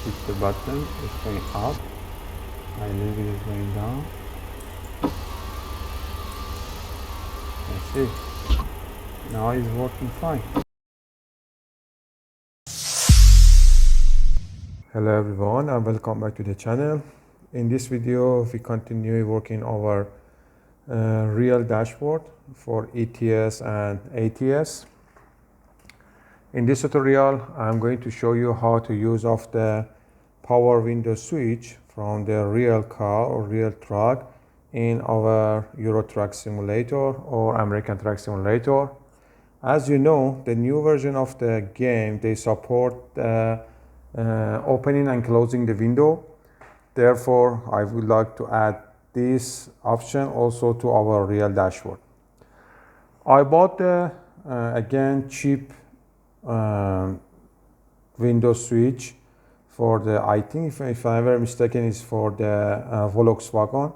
hit the button, it's going up. I leave it is going down. I see. Now it's working fine. Hello everyone and welcome back to the channel. In this video we continue working our real dashboard for ETS and ATS. In this tutorial I'm going to show you how to use off the power window switch from the real car or real truck in our Euro Truck Simulator or American Truck Simulator. As you know, the new version of the game, they support opening and closing the window. Therefore, I would like to add this option also to our real dashboard. I bought the, again, cheap window switch for the, I think if I'm ever mistaken, is for the Volkswagen.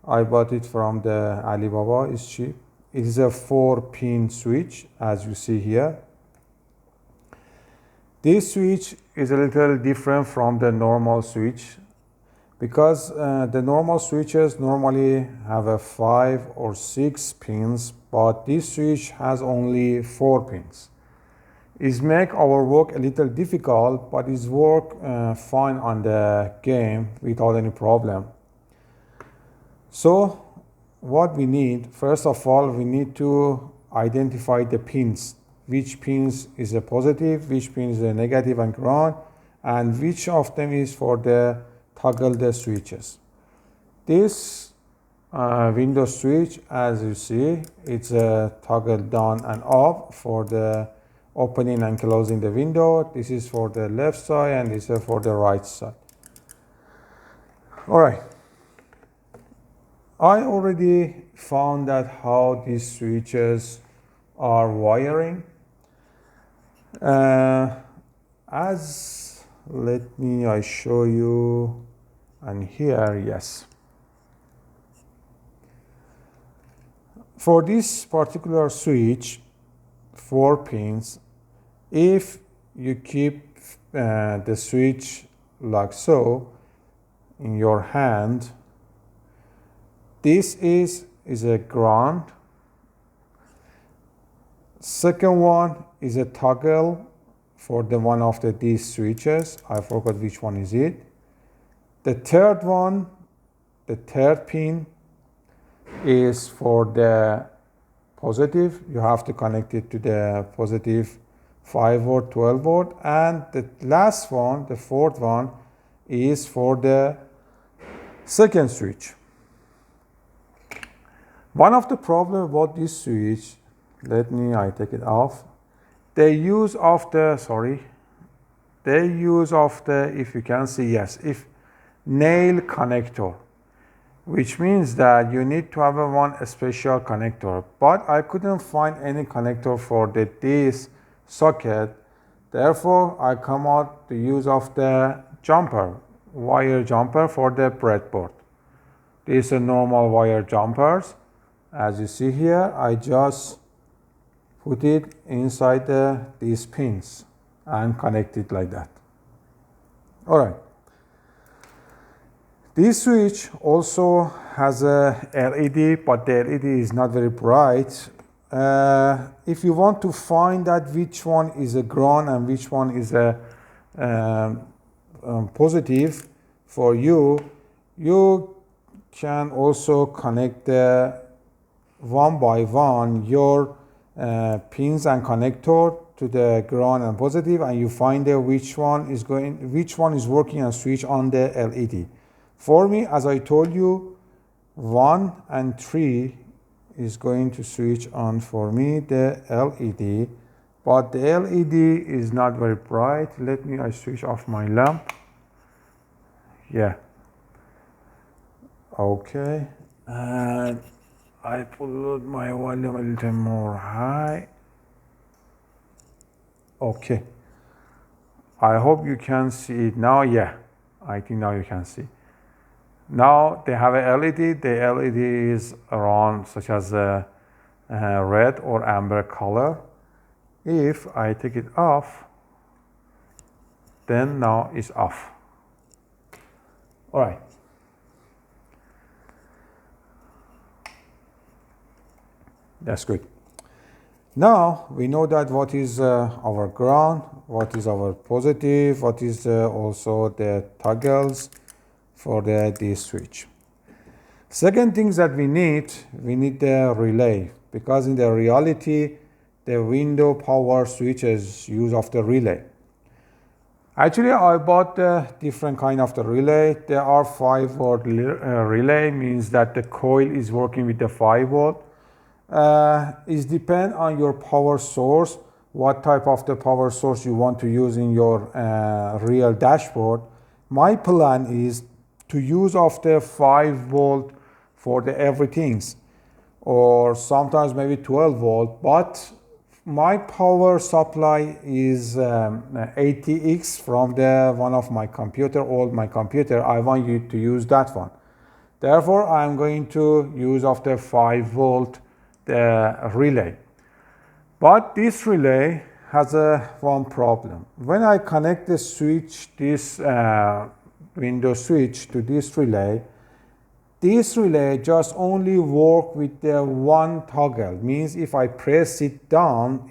I bought it from the Alibaba, it's cheap. It is a 4-pin switch, as you see here. This switch is a little different from the normal switch because the normal switches normally have a 5 or 6 pins, but this switch has only 4 pins. It makes our work a little difficult, but it works fine on the game without any problem. So what we need, first of all, we need to identify the pins. Which pins is a positive, which pin is a negative and ground, and which of them is for the toggle the switches. This window switch, as you see, it's a toggle down and up for the opening and closing the window. This is for the left side and this is for the right side. All right. I already found out how these switches are wiring. I show you, and here, yes. For this particular switch, 4 pins, if you keep the switch like so in your hand, this is a ground. Second one is a toggle for the one of these switches. I forgot which one is it. The third one, the third pin, is for the positive. You have to connect it to the positive 5-volt, 12-volt. And the last one, the fourth one, is for the second switch. One of the problems about this switch, I take it off. They use of the, if you can see, yes, nail connector, which means that you need to have a special connector. But I couldn't find any connector for this socket. Therefore, I come out the use of the jumper, wire jumper for the breadboard. These are normal wire jumpers. As you see here, I just put it inside these pins and connect it like that. All right. This switch also has a LED, but the LED is not very bright. If you want to find out which one is a ground and which one is a positive for you, you can also connect one by one your pins and connector to the ground and positive, and you find which one is working and switch on the LED. For me, as I told you, 1 and 3 is going to switch on for me the LED, but the LED is not very bright. I switch off my lamp. Yeah. Okay. And I put my volume a little more high. Okay. I hope you can see it now. Yeah, I think now you can see. Now they have a LED. The LED is around such as a red or amber color. If I take it off, then now it's off. All right. That's good. Now we know that what is our ground, what is our positive, what is also the toggles for the switch. Second things that we need the relay, because in the reality, the window power switches use of the relay. Actually, I bought the different kind of the relay. There are 5-volt relay, means that the coil is working with the 5 volt. It depends on your power source, what type of the power source you want to use in your real dashboard. My plan is to use of the 5 volt for the everythings, or sometimes maybe 12 volt, but my power supply is ATX from the one of my my computer. I want you to use that one. Therefore, I'm going to use of the 5 volt the relay. But this relay has one problem. When I connect the switch, this window switch to this relay just only work with the one toggle. Means if I press it down,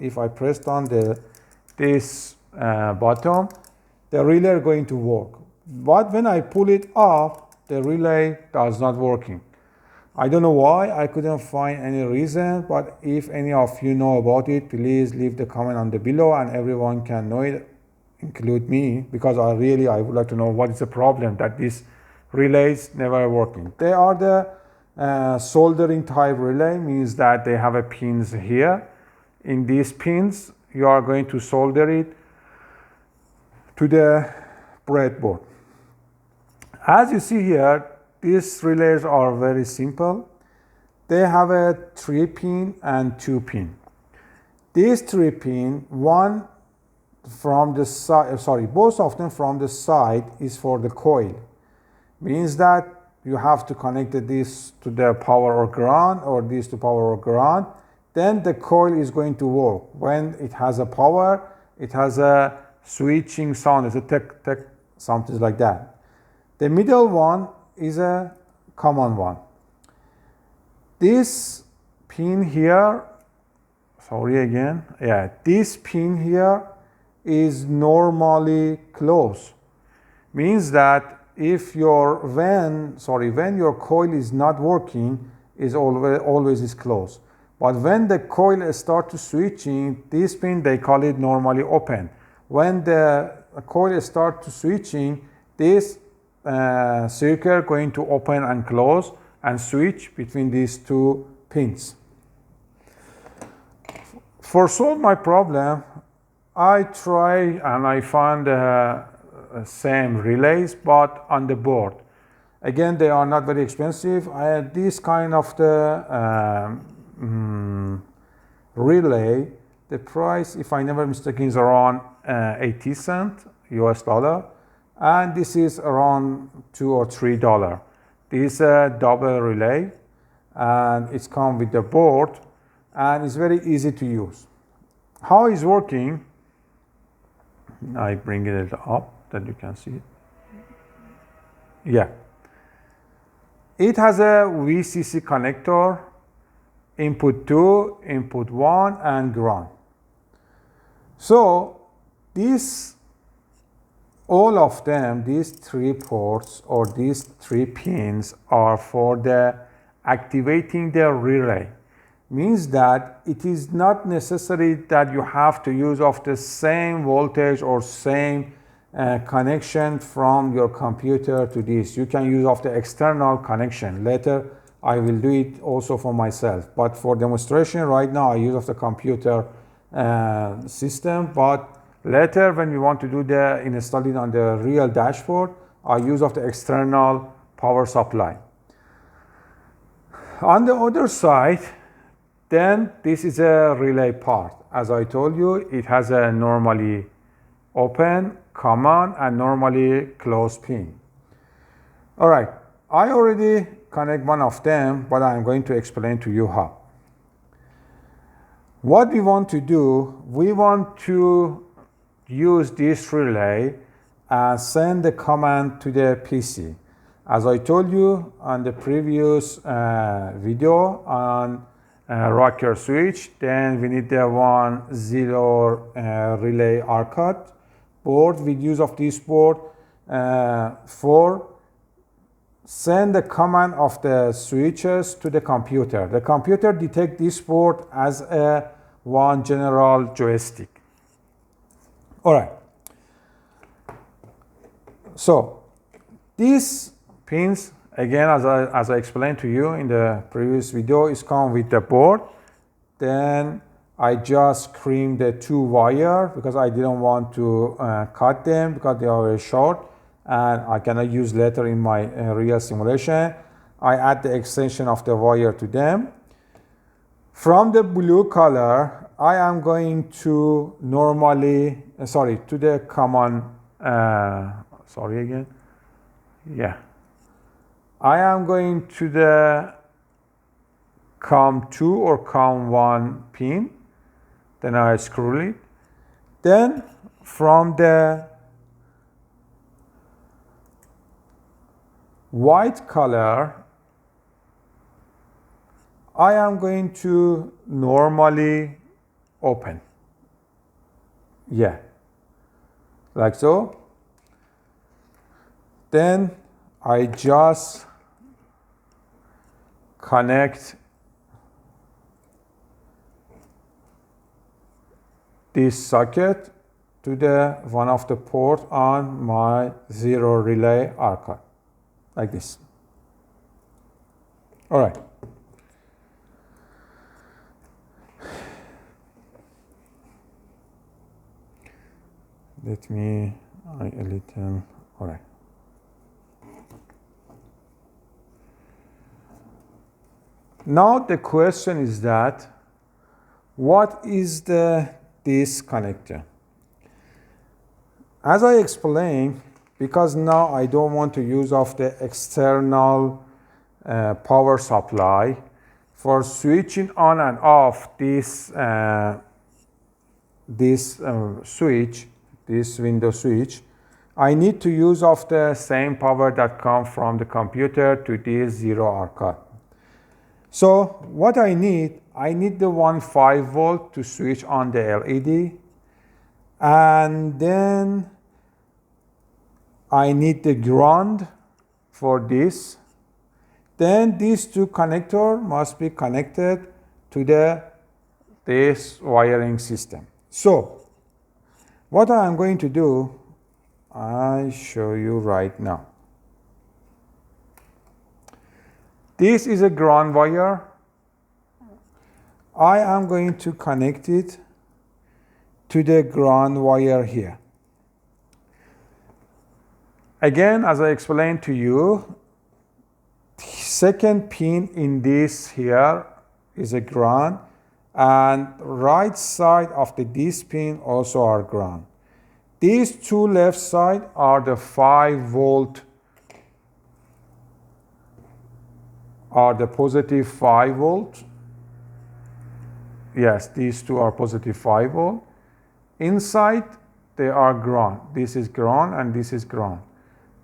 this button, the relay is going to work. But when I pull it up, the relay does not working. I don't know why, I couldn't find any reason, but if any of you know about it, please leave the comment on the below and everyone can know it, include me, because I would like to know what is the problem that this relays never working. They are the soldering type relay, means that they have a pins here. In these pins, you are going to solder it to the breadboard. As you see here, these relays are very simple. They have a 3-pin and 2-pin. These 3-pin, one from the side, both of them from the side is for the coil. Means that you have to connect this to the power or ground, or this to power or ground. Then the coil is going to work. When it has a power, it has a switching sound, it's a tick, something like that. The middle one is a common one. This pin here, this pin here is normally closed. Means that if when your coil is not working, is always is closed. But when the coil start to switching, this pin, they call it normally open. When the coil start to switching, this circuit going to open and close and switch between these two pins. For solve my problem, I try and I found same relays, but on the board. Again, they are not very expensive. I had this kind of the relay. The price, if I never mistaken, is around 80 cents US dollar. And this is around $2 or $3. This is a double relay, and it's come with the board, and it's very easy to use. How it's working, I bring it up that you can see it. Yeah. It has a VCC connector, input 2, input 1, and ground. So all of them, these 3 ports or these 3 pins are for the activating the relay. Means that it is not necessary that you have to use of the same voltage or same connection from your computer to this. You can use of the external connection. Later, I will do it also for myself. But for demonstration right now, I use of the computer system. But later, when we want to do the installing on the real dashboard, I use of the external power supply. On the other side, then this is a relay part. As I told you, it has a normally open, common, and normally closed pin. All right, I already connect one of them, but I'm going to explain to you how. What we want to do, we want to use this relay and send the command to the PC. As I told you on the previous video on rocker switch, then we need the 1.0 relay arcade board with use of this board for send the command of the switches to the computer. The computer detect this board as a one general joystick. All right. So these pins, again, as I explained to you in the previous video, is come with the board. Then I just crimped the 2 wire because I didn't want to cut them because they are very short and I cannot use later in my real simulation. I add the extension of the wire to them. From the blue color, I am going to normally, to the common, I am going to the COM2 or COM1 pin, then I screw it. Then from the white color, I am going to normally open. Yeah, like so. Then I just connect this socket to the one of the port on my 0 relay arcade, like this. All right. Let me a little, all right. Now the question is that, what is this connector? As I explained, because now I don't want to use of the external power supply for switching on and off this switch, this window switch, I need to use of the same power that comes from the computer to this 0 arcade. So what I need the 1.5 volt to switch on the LED, and then I need the ground for this. Then these 2 connectors must be connected to this wiring system. So what I am going to do, I show you right now. This is a ground wire. I am going to connect it to the ground wire here. Again, as I explained to you, second pin in this here is a ground, and right side of this pin also are ground. These 2 left side are the 5 volt, are the positive 5 volt. Yes, these 2 are positive 5 volt. Inside they are ground. This is ground and this is ground.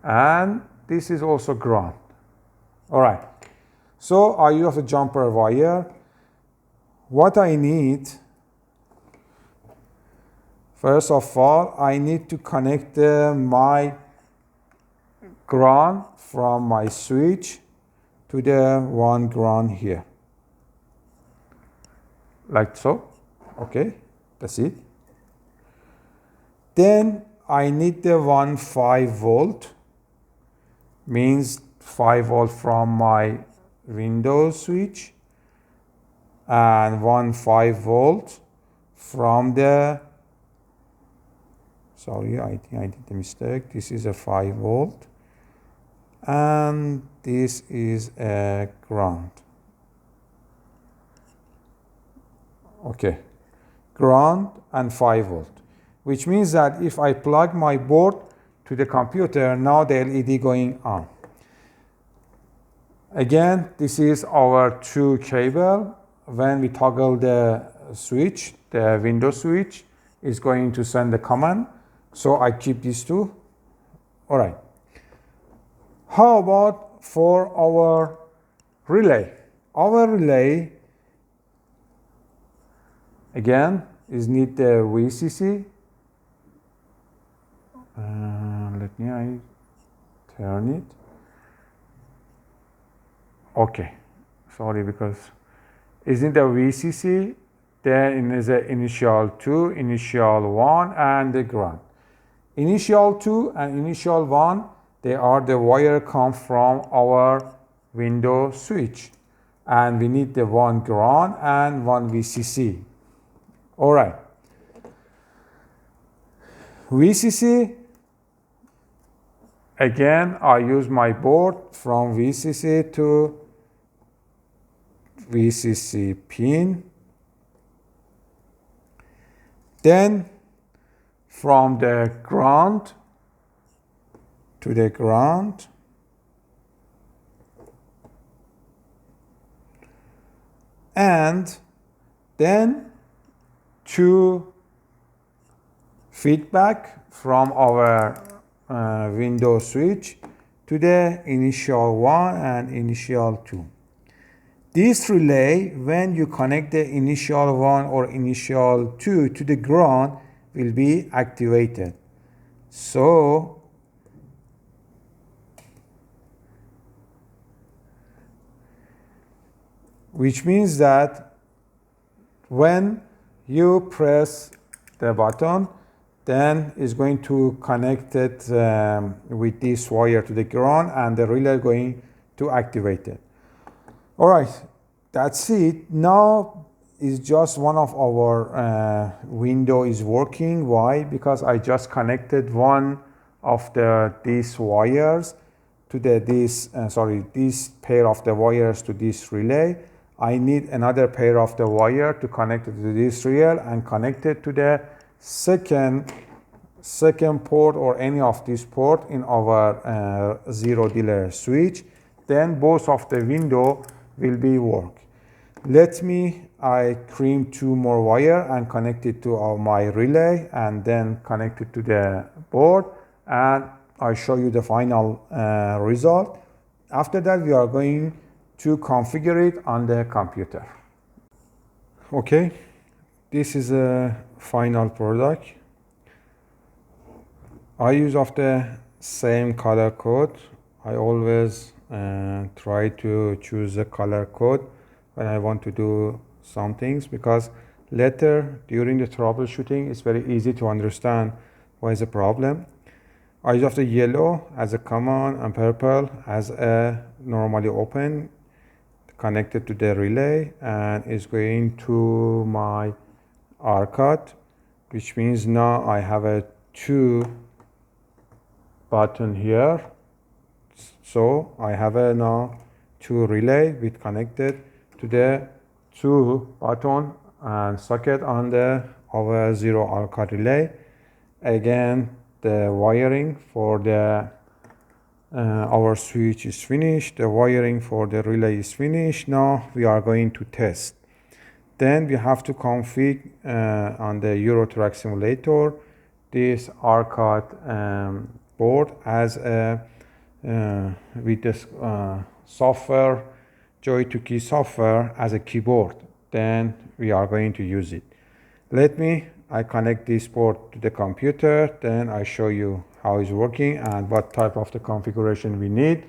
And this is also ground. All right. So I use a jumper wire. What I need, first of all, I need to connect my ground from my switch to the one ground here. Like so. Okay, that's it. Then I need the 1.5 volt, means 5 volt from my Windows switch, and 1.5 volt from the, sorry, I think I did a mistake. This is a 5 volt, and this is a ground. Okay, ground and 5 volt, which means that if I plug my board to the computer, now the LED going on. Again, this is our 2 cable. When we toggle the switch, the Windows switch is going to send the command. So I keep these 2 All right. How about for our relay? Our relay, again, is need the VCC. Let me turn it. Okay, sorry, because isn't the VCC, then it is the initial 2, initial 1, and the ground. Initial 2 and initial 1, they are the wire come from our window switch, and we need the one ground and one VCC. All right. VCC, again, I use my board from VCC to VCC pin. Then from the ground to the ground. And then to feedback from our window switch to the initial 1 and initial 2. This relay, when you connect the initial 1 or initial 2 to the ground, will be activated. So which means that when you press the button, then it's going to connect it with this wire to the ground, and the relay is going to activate it. All right, that's it. Now is just one of our window is working. Why? Because I just connected one of these wires to this pair of the wires to this relay. I need another pair of the wire to connect it to this relay and connect it to the second port or any of these port in our zero delay switch. Then both of the window will be work. I cream 2 more wire and connect it to my relay, and then connect it to the board, and I show you the final result. After that, we are going to configure it on the computer. Okay, this is a final product. I use of the same color code. I always try to choose a color code when I want to do some things, because later during the troubleshooting it's very easy to understand what is the problem. I use of the yellow as a common and purple as a normally open, connected to the relay, and is going to my R-cut, which means now I have a 2 button here. So I have now 2 relay with connected to the 2 button and socket on our 0 R-cut relay. Again, the wiring for our switch is finished. The wiring for the relay is finished. Now we are going to test. Then we have to configure on the Eurotrack simulator this R-cut board as a with this software, Joy2Key software as a keyboard. Then we are going to use it. I connect this board to the computer, then I show you how it's working and what type of the configuration we need.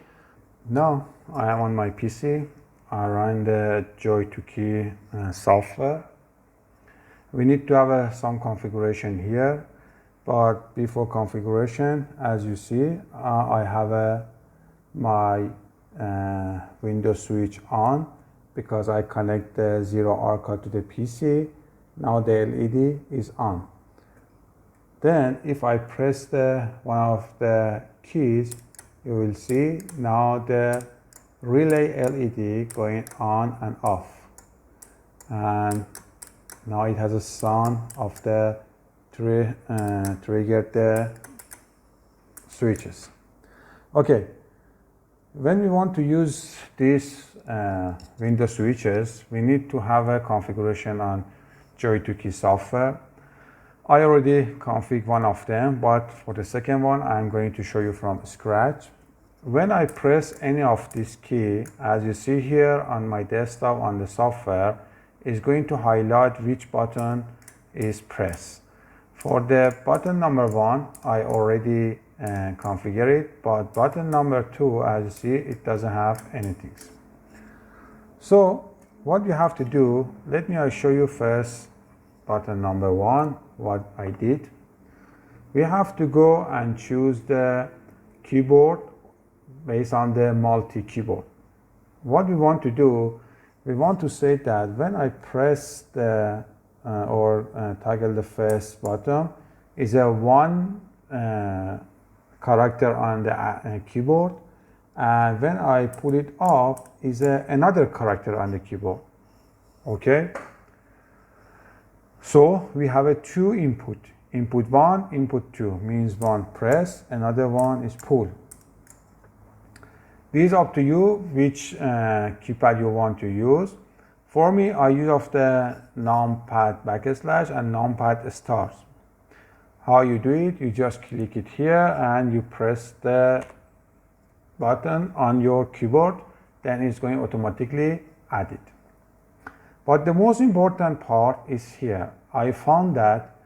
Now I am on my PC. I run the Joy2Key software. We need to have some configuration here, but before configuration, as you see, I have my window switch on because I connect the 0 R-cut to the PC. Now the LED is on. Then if I press one of the keys, you will see now the relay LED going on and off. And now it has a sound of the trigger the switches. Okay, when we want to use these window switches, we need to have a configuration on Joy2Key software. I already configured one of them, but for the second one, I'm going to show you from scratch. When I press any of this key, as you see here on my desktop on the software, is going to highlight which button is pressed. For the button number 1, I already configured it, but button number 2, as you see, it doesn't have anything. So what you have to do, let me show you first button number 1, what I did. We have to go and choose the keyboard based on the multi-keyboard. What we want to do, we want to say that when I press the toggle the first button, is a one character on the keyboard, and when I pull it up, is another character on the keyboard. Okay. So we have a two input. Input 1, input 2 means one press, another one is pull. This is up to you which keypad you want to use. For me, I use of the numpad / and numpad stars. How you do it? You just click it here and you press the button on your keyboard, then it's going to automatically add it. But the most important part is here. I found that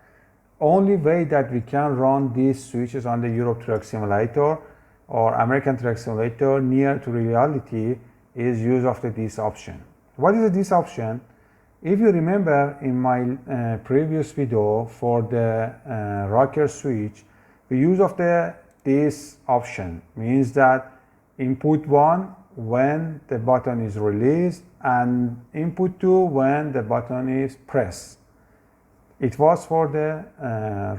only way that we can run these switches on the Europe Truck Simulator or American Truck Simulator near to reality is use of this option. What is this option? If you remember in my previous video for the rocker switch, we use of this option, means that input 1 when the button is released and input 2 when the button is pressed. It was for the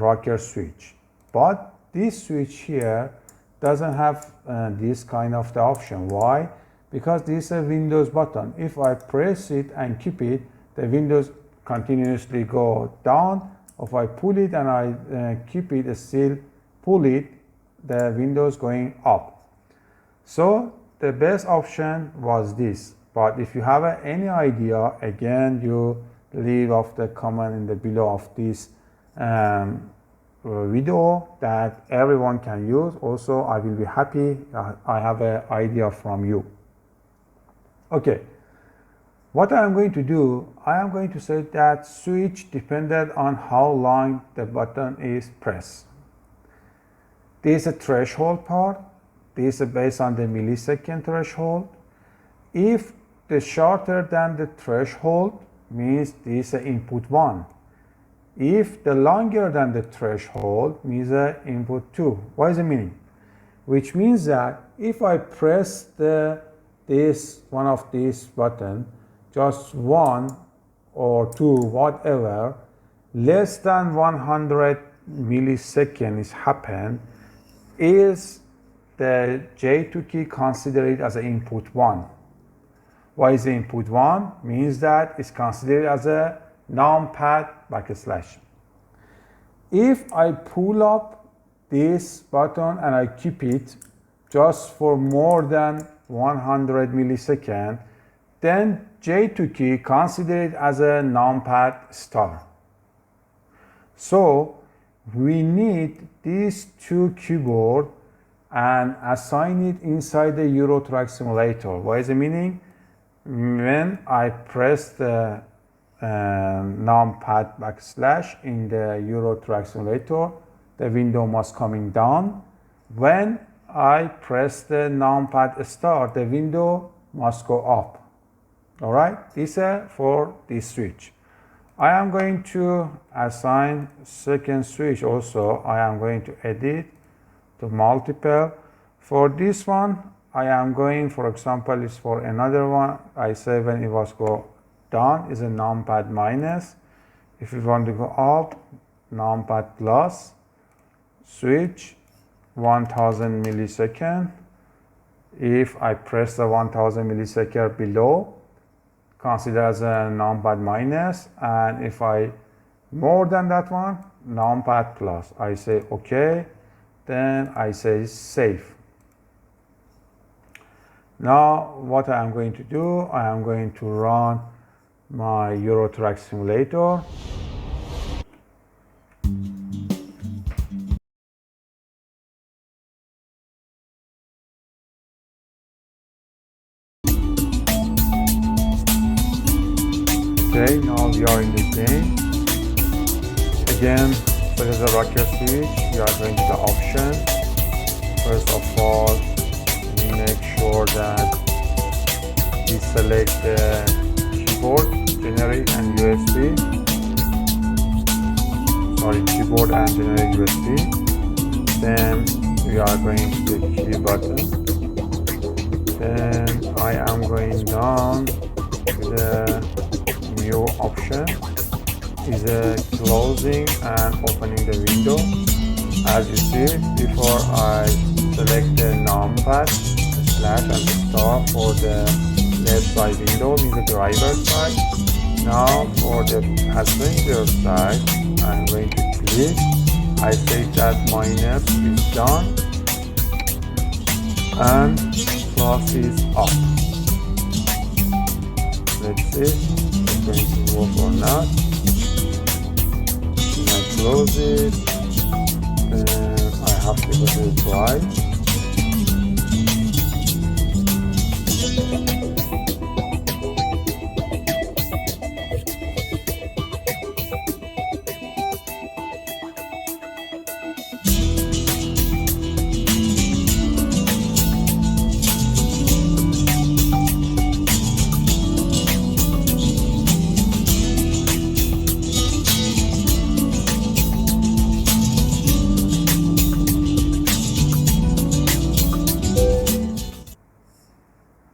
rocker switch, but this switch here doesn't have this kind of the option. Why? Because this is a Windows button. If I press it and keep it, the Windows continuously go down. If I pull it and I keep it, still pull it, the Windows going up. So the best option was this. But if you have any idea, again, you leave off the comment in the below of this video that everyone can use. Also, I will be happy I have an idea from you. Okay, what I am going to do, I am going to say that switch depended on how long the button is pressed. This is a threshold part. This is based on the millisecond threshold. If the shorter than the threshold, means this is input 1. If the longer than the threshold, means input 2. What is the meaning? Which means that if I press this one of these button, just 1 or 2, whatever, less than 100 milliseconds happen, is the J2 key considered as an input 1. Why is the input 1? Means that it's considered as a numpad /. If I pull up this button and I keep it just for more than 100 milliseconds, then J2 key considered as a numpad star. So we need these two keyboards and assign it inside the Euro Truck Simulator. What is the meaning? When I press the numpad / in the Euro Truck Simulator, the window must coming down. When I press the numpad star, the window must go up. All right, this is for this switch. I am going to assign second switch also. I am going to edit to multiple. For this one, I am going, for example, is for another one. I say when it was go down is a numpad minus. If you want to go up, numpad plus. Switch 1000 millisecond. If I press the 1000 millisecond below, consider as a numpad minus. And if I more than that one, numpad plus. I say okay. Then I say save. Now what I am going to do, I am going to run my Euro Truck Simulator. Okay, now we are in the game. Again, so there's a rocker switch. We are going to the option. First of all, we make sure that we select the keyboard, generic and USB. Sorry, keyboard and generic USB. Then we are going to the key button. Then I am going down to the new option. Is closing and opening the window. As you see, before I select the numpad, slash and star for the left side window in the driver side. Now for the passenger side, I'm going to click. I say that minus is done and plus is up. Let's see if it's going to work or not. When I close it, then I have to go to the drive.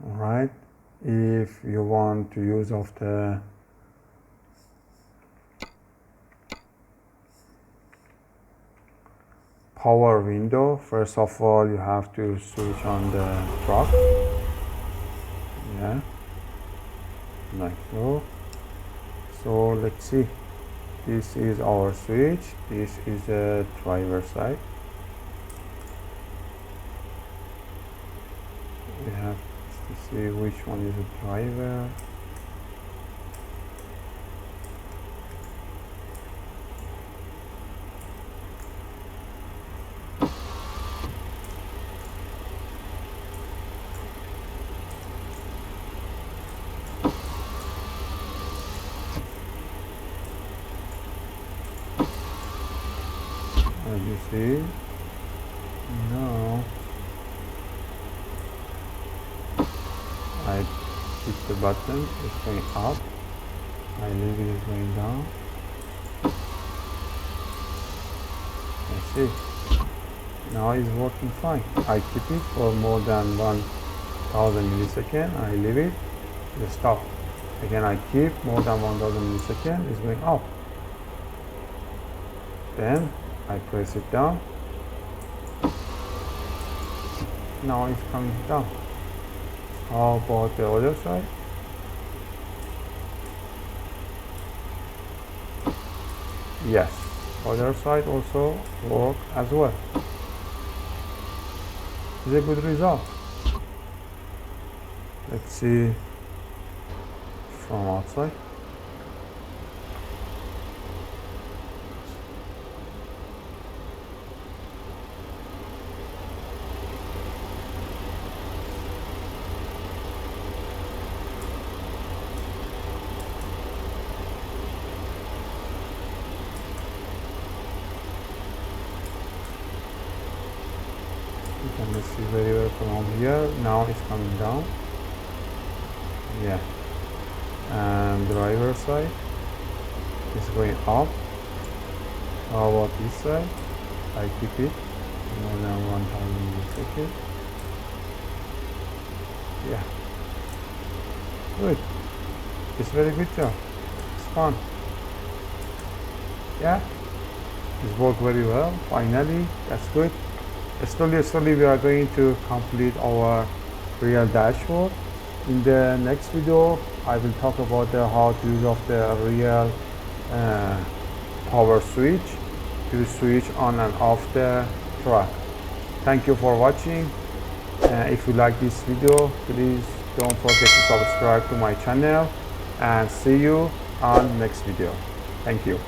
Alright, if you want to use of the power window, first of all you have to switch on the truck. Yeah, like so. So let's see, this is our switch, this is the driver side. We have to see which one is the driver. As you see, now I hit the button, it's going up. I leave it, it's going down. I see. Now it's working fine. I keep it for more than 1000 milliseconds. I leave it, it stop. Again, I keep more than 1000 milliseconds, it's going up. Then I press it down. Now it's coming down. How about the other side? Yes, other side also work as well. It's a good result. Let's see from outside. You can see very well from here. Now it's coming down. Yeah, and driver side is going up. How about this side? I keep it more than 1000 milliseconds. Yeah, good. It's very good job. It's fun. Yeah, it's worked very well. Finally, that's good. Slowly we are going to complete our real dashboard. In the next video I will talk about how to use of the real power switch to switch on and off the truck. Thank you for watching. If you like this video, please don't forget to subscribe to my channel, and see you on next video. Thank you.